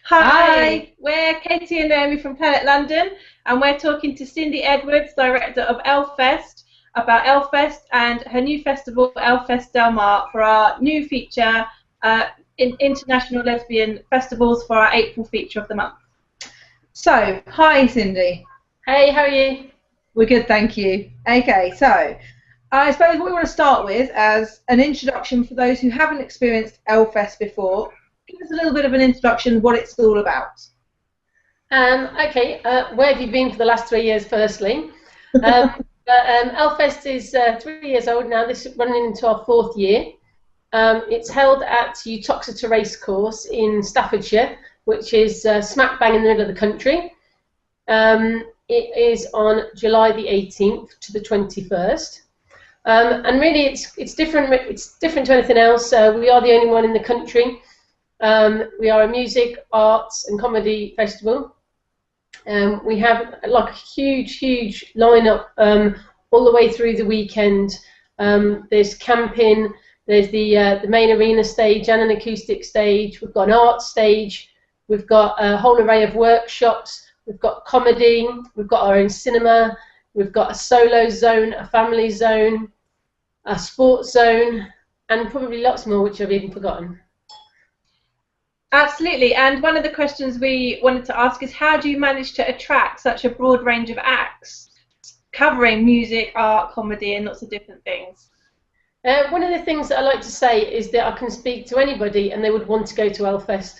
Hi, we're Katie and Naomi from Planet London, and we're talking to Cindy Edwards, director of Elfest, about Elfest and her new festival, Elfest Del Mar, for our new feature, in International Lesbian Festivals, for our April feature of the month. So, hi Cindy. Hey, how are you? We're good, thank you. Okay, so I suppose what we want to start with as an introduction for those who haven't experienced Elfest before. Give us a little bit of an introduction, what it's all about. Okay, where have you been for the last 3 years, firstly? Elfest is 3 years old now. This is running into our 4th year. It's held at Uttoxeter Racecourse in Staffordshire, which is smack bang in the middle of the country. It is on July the 18th to the 21st. And really, it's different. It's different to anything else. We are the only one in the country. We are a music, arts and comedy festival. We have like a huge lineup all the way through the weekend. There's camping, there's the main arena stage and an acoustic stage. We've got an art stage, we've got a whole array of workshops, we've got comedy, we've got our own cinema, we've got a solo zone, a family zone, a sports zone, and probably lots more which I've even forgotten. Absolutely, and one of the questions we wanted to ask is, how do you manage to attract such a broad range of acts covering music, art, comedy and lots of different things? One of the things that I like to say is that I can speak to anybody and they would want to go to Elfest.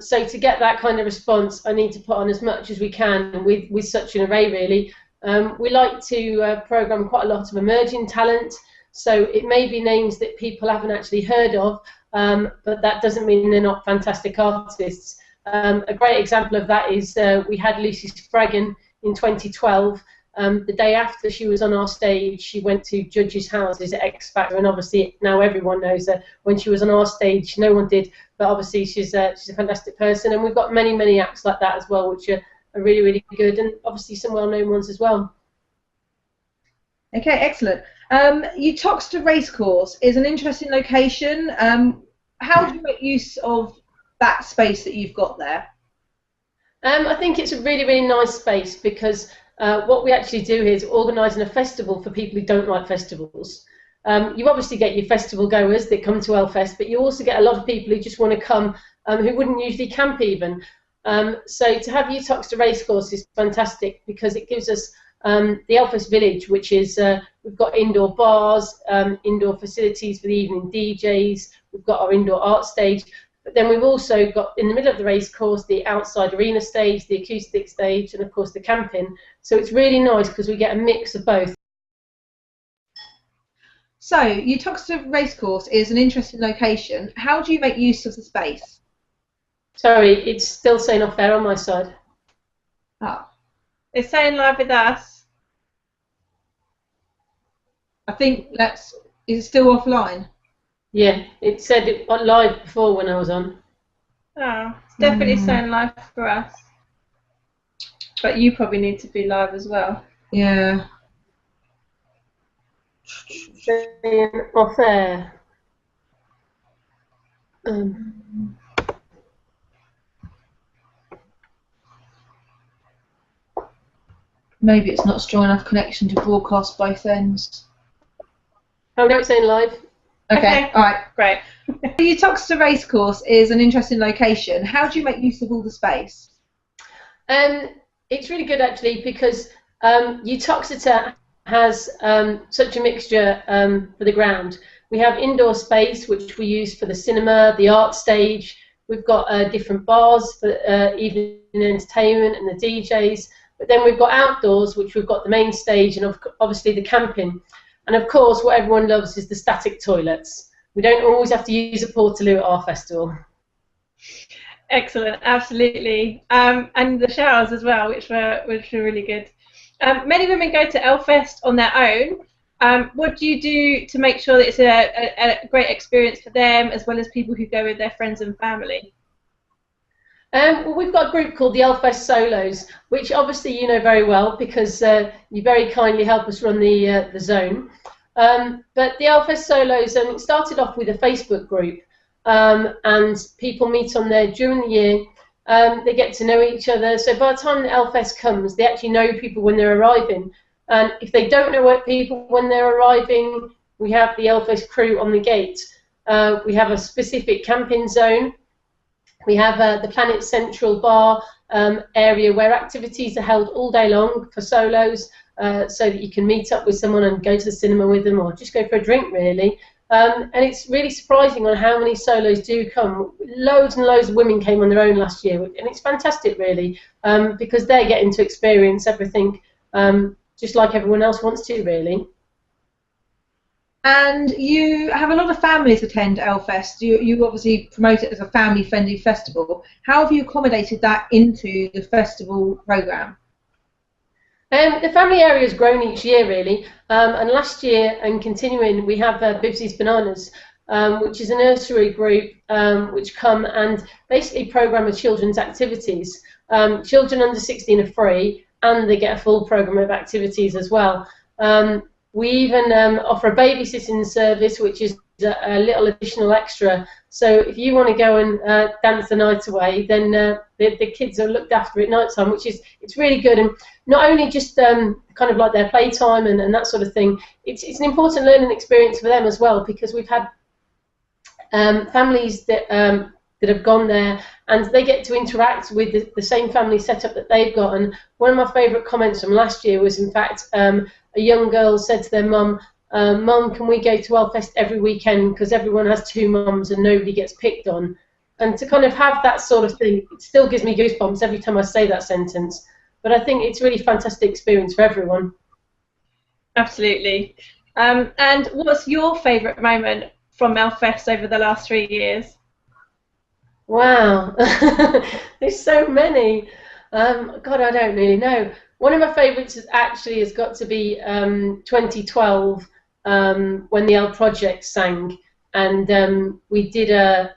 So to get that kind of response, I need to put on as much as we can with such an array, really. We like to programme quite a lot of emerging talent, so it may be names that people haven't actually heard of, but that doesn't mean they're not fantastic artists. A great example of that is we had Lucy Spraggan in 2012. The day after she was on our stage, she went to judges' houses at X Factor, and obviously now everyone knows that when she was on our stage, no one did. But obviously she's a fantastic person, and we've got many acts like that as well, which are really good, and obviously some well-known ones as well. Okay, excellent. Uttoxeter Racecourse is an interesting location. How do you make use of that space that you've got there? I think it's a really nice space because what we actually do here is organising a festival for people who don't like festivals. You obviously get your festival goers that come to Elfest, but you also get a lot of people who just want to come who wouldn't usually camp even. So to have Uttoxeter Racecourse is fantastic because it gives us the Elfest Village, which is, we've got indoor bars, indoor facilities for the evening DJs, we've got our indoor art stage, but then we've also got, in the middle of the racecourse, the outside arena stage, the acoustic stage, and of course the camping. So it's really nice because we get a mix of both. So, Uttoxeter Racecourse is an interesting location. How do you make use of the space? Sorry, it's still saying off there on my side. Oh. It's saying live with us. I think is it still offline? Yeah, it said it live before when I was on. Oh, it's definitely saying live for us. But you probably need to be live as well. Yeah. Saying off there. Maybe it's not strong enough connection to broadcast both ends. Oh, no, it's saying live. Okay, all right. Great. The Uttoxeter Racecourse is an interesting location. How do you make use of all the space? It's really good actually because Uttoxeter has such a mixture for the ground. We have indoor space which we use for the cinema, the art stage. We've got different bars for evening entertainment and the DJs. But then we've got outdoors, which we've got the main stage and obviously the camping. And of course, what everyone loves is the static toilets. We don't always have to use a portaloo at our festival. Excellent, absolutely. And the showers as well, which were really good. Many women go to Elfest on their own. What do you do to make sure that it's a great experience for them, as well as people who go with their friends and family? Well, we've got a group called the Elfest Solos, which obviously you know very well because you very kindly help us run the zone. But the Elfest Solos it started off with a Facebook group, and people meet on there during the year. They get to know each other. So by the time the Elfest comes, they actually know people when they're arriving. And if they don't know people when they're arriving, we have the Elfest crew on the gate. We have a specific camping zone. We have the Planet Central bar area where activities are held all day long for solos, so that you can meet up with someone and go to the cinema with them, or just go for a drink, really. And it's really surprising on how many solos do come. Loads and loads of women came on their own last year, and it's fantastic, really, because they're getting to experience everything just like everyone else wants to, really. And you have a lot of families attend Elfest. You obviously promote it as a family-friendly festival. How have you accommodated that into the festival programme? The family area has grown each year, really, and last year and continuing, we have Bibsy's Bananas, which is a nursery group which come and basically programme of children's activities. Children under 16 are free, and they get a full programme of activities as well. We even offer a babysitting service, which is a little additional extra. So if you want to go and dance the night away, then the kids are looked after at night time, which is it's really good. And not only just kind of like their playtime and that sort of thing, it's an important learning experience for them as well, because we've had families that have gone there, and they get to interact with the same family setup that they've got. And one of my favourite comments from last year was, in fact, a young girl said to their mum, "Mum, can we go to Elfest every weekend, because everyone has two mums and nobody gets picked on?" And to kind of have that sort of thing, it still gives me goosebumps every time I say that sentence. But I think it's a really fantastic experience for everyone. Absolutely. And what's your favourite moment from Elfest over the last 3 years? Wow, there's so many. God, I don't really know. One of my favourites actually has got to be 2012, when the L Project sang, and we did a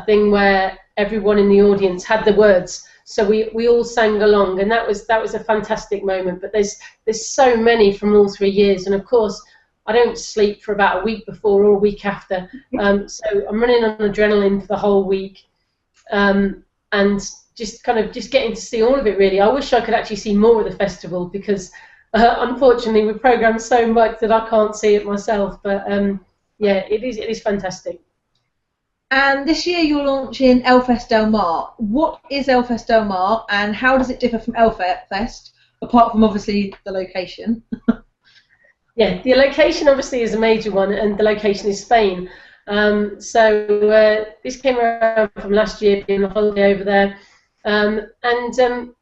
thing where everyone in the audience had the words, so we all sang along, and that was a fantastic moment. But there's so many from all 3 years, and of course I don't sleep for about a week before or a week after, so I'm running on adrenaline for the whole week. And just getting to see all of it, really. I wish I could actually see more of the festival, because unfortunately we programme so much that I can't see it myself. But yeah, it is fantastic. And this year you're launching Elfest Del Mar. What is Elfest Del Mar, and how does it differ from Elfest, apart from obviously the location? Yeah, the location obviously is a major one, and the location is Spain. So this came around from last year, being on holiday over there, and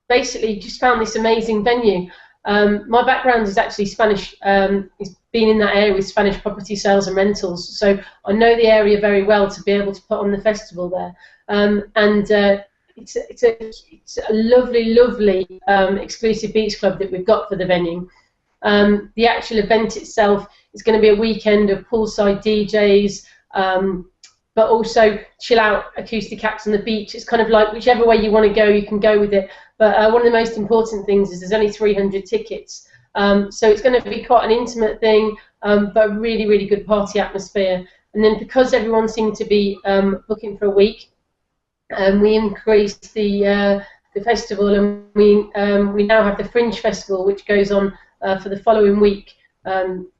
basically just found this amazing venue. My background is actually Spanish. It's been in that area with Spanish property sales and rentals, so I know the area very well to be able to put on the festival there. And it's a lovely exclusive beach club that we've got for the venue. The actual event itself is going to be a weekend of poolside DJs, but also chill out acoustic acts on the beach. It's kind of like whichever way you want to go, you can go with it. But one of the most important things is there's only 300 tickets. So it's going to be quite an intimate thing, but a really good party atmosphere. And then because everyone seemed to be booking for a week, we increased the festival, and we now have the Fringe Festival, which goes on for the following week.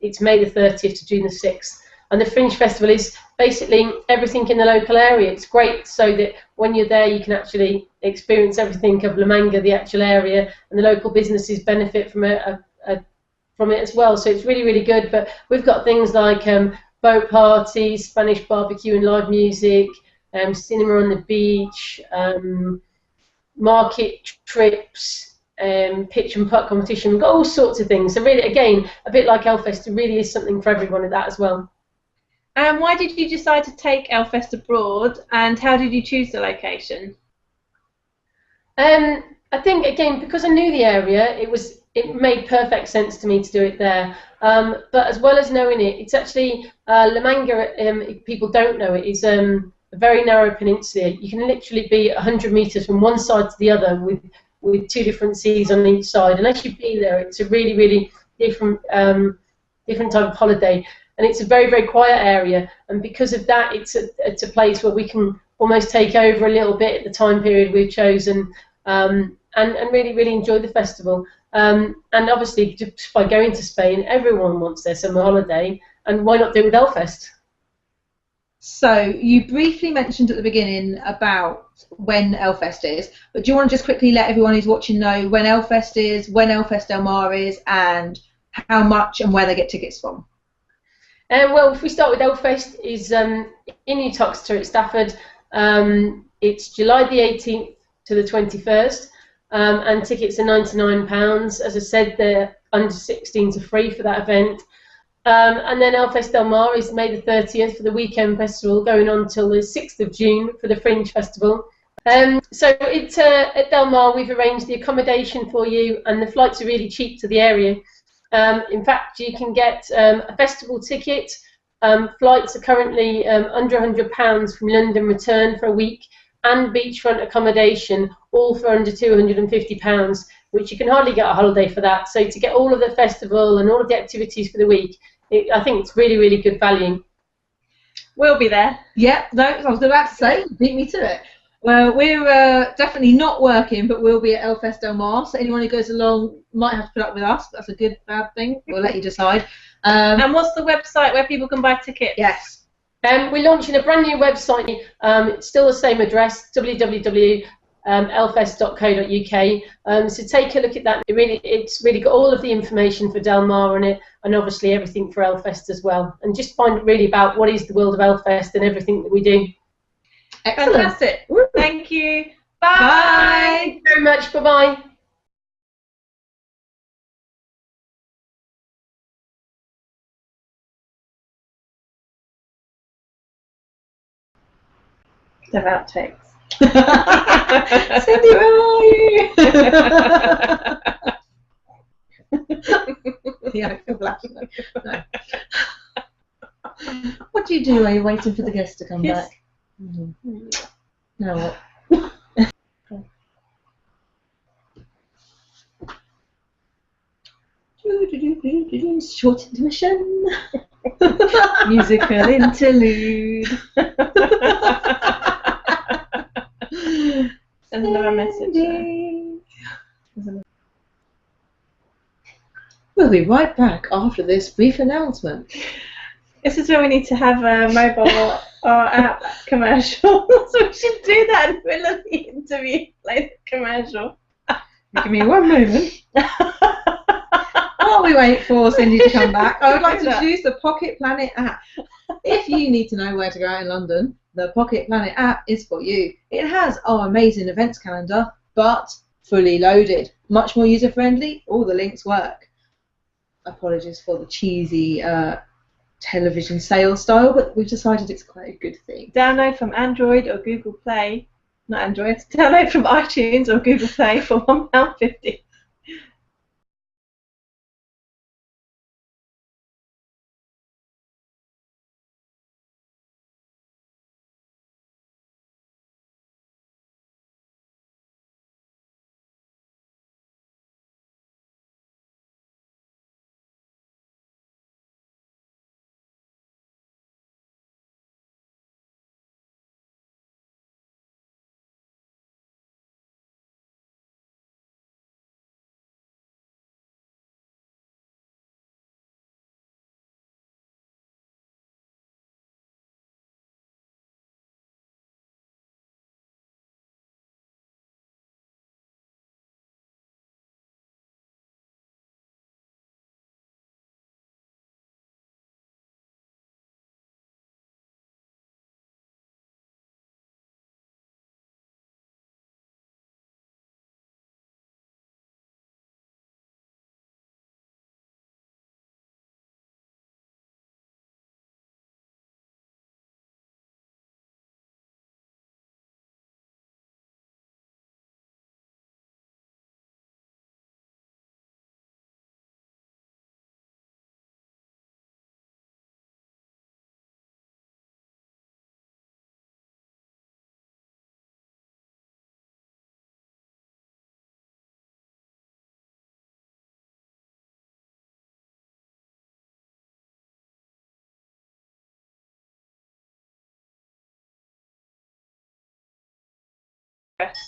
It's May the 30th to June the 6th. And the Fringe Festival is basically everything in the local area. It's great so that when you're there, you can actually experience everything of La Manga, the actual area, and the local businesses benefit from it as well. So it's really good. But we've got things like boat parties, Spanish barbecue and live music, cinema on the beach, market trips, pitch and putt competition. We've got all sorts of things. So really, again, a bit like Elfest, it really is something for everyone at that as well. And why did you decide to take Elfest abroad, and how did you choose the location? I think, again, because I knew the area, it made perfect sense to me to do it there. But as well as knowing it, it's actually La Manga, if people don't know it, is a very narrow peninsula. You can literally be 100 metres from one side to the other with two different seas on each side. Unless you've been there, it's a really different type of holiday. And it's a very quiet area, and because of that, it's a place where we can almost take over a little bit at the time period we've chosen, and really, really enjoy the festival. And obviously, just by going to Spain, everyone wants their summer holiday, and why not do it with Elfest? So you briefly mentioned at the beginning about when Elfest is, but do you want to just quickly let everyone who's watching know when Elfest is, when Elfest Del Mar is, and how much and where they get tickets from? Well, if we start with Elfest, is in Uttoxeter at Stafford. It's July the 18th to the 21st, and tickets are £99. As I said, they're under 16s are free for that event. And then Elfest Del Mar is May the 30th for the weekend festival, going on till the 6th of June for the Fringe Festival. So it's at Del Mar, we've arranged the accommodation for you, and the flights are really cheap to the area. In fact, you can get a festival ticket. Flights are currently under £100 from London return for a week, and beachfront accommodation, all for under £250, which you can hardly get a holiday for that. So to get all of the festival and all of the activities for the week, I think it's really, really good value. We'll be there. Yeah, no, I was about to say, beat me to it. Well, we're definitely not working, but we'll be at Elfest Del Mar, so anyone who goes along might have to put up with us. That's a good, bad thing. We'll let you decide. And what's the website where people can buy tickets? Yes. We're launching a brand new website. It's still the same address, www.elfest.co.uk. So take a look at that. It's really got all of the information for Del Mar on it, and obviously everything for Elfest as well. And just find really about what is the world of Elfest and everything that we do. Excellent. Fantastic. Woo. Thank you. Bye. Thank you very much. Bye-bye. The outtakes. Cindy, where are you? Yeah, I feel blush. No. What do you do while you're waiting for the guests to come back? Mm-hmm. Now what? Short intermission. Musical interlude. There's another message there. We'll be right back after this brief announcement. This is where we need to have a mobile or app commercial. So we should do that in the middle of the interview, play the commercial. Give me one moment. While we wait for Cindy to come back, I would like to introduce the Pocket Planet app. If you need to know where to go out in London, the Pocket Planet app is for you. It has our amazing events calendar, but fully loaded. Much more user-friendly, all the links work. Apologies for the cheesy television sales style, but we've decided it's quite a good thing. Download from Android or Google Play. Not Android. Download from iTunes or Google Play for £1.50.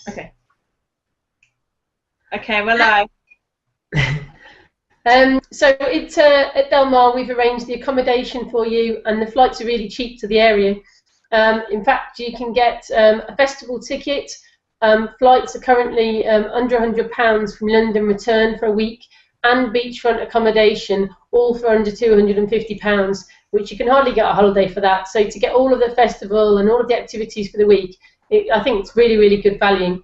Okay. Okay, we're live. So it's at Del Mar. We've arranged the accommodation for you, and the flights are really cheap to the area. In fact, you can get a festival ticket. Flights are currently under £100 from London return for a week, and beachfront accommodation, all for under £250, which you can hardly get a holiday for that. So to get all of the festival and all of the activities for the week, I think it's really, really good value.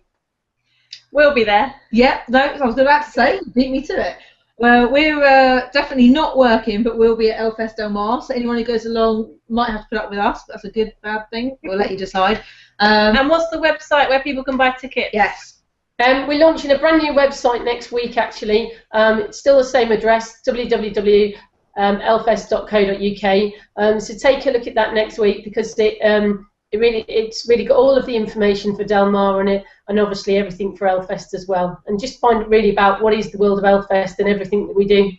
We'll be there. Yeah, no, I was about to say, beat me to it. Well, we're definitely not working, but we'll be at Elfest Del Mar, so anyone who goes along might have to put up with us. That's a good, bad thing. We'll let you decide. And what's the website where people can buy tickets? Yes. We're launching a brand new website next week, actually. It's still the same address, www.elfest.co.uk. So take a look at that next week, because it's really got all of the information for Del Mar on it, and obviously everything for Elfest as well. And just find really about what is the world of Elfest and everything that we do.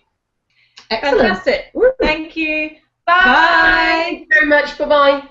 Excellent. Fantastic. Woo. Thank you. Bye. Bye. Thank you very much. Bye-bye.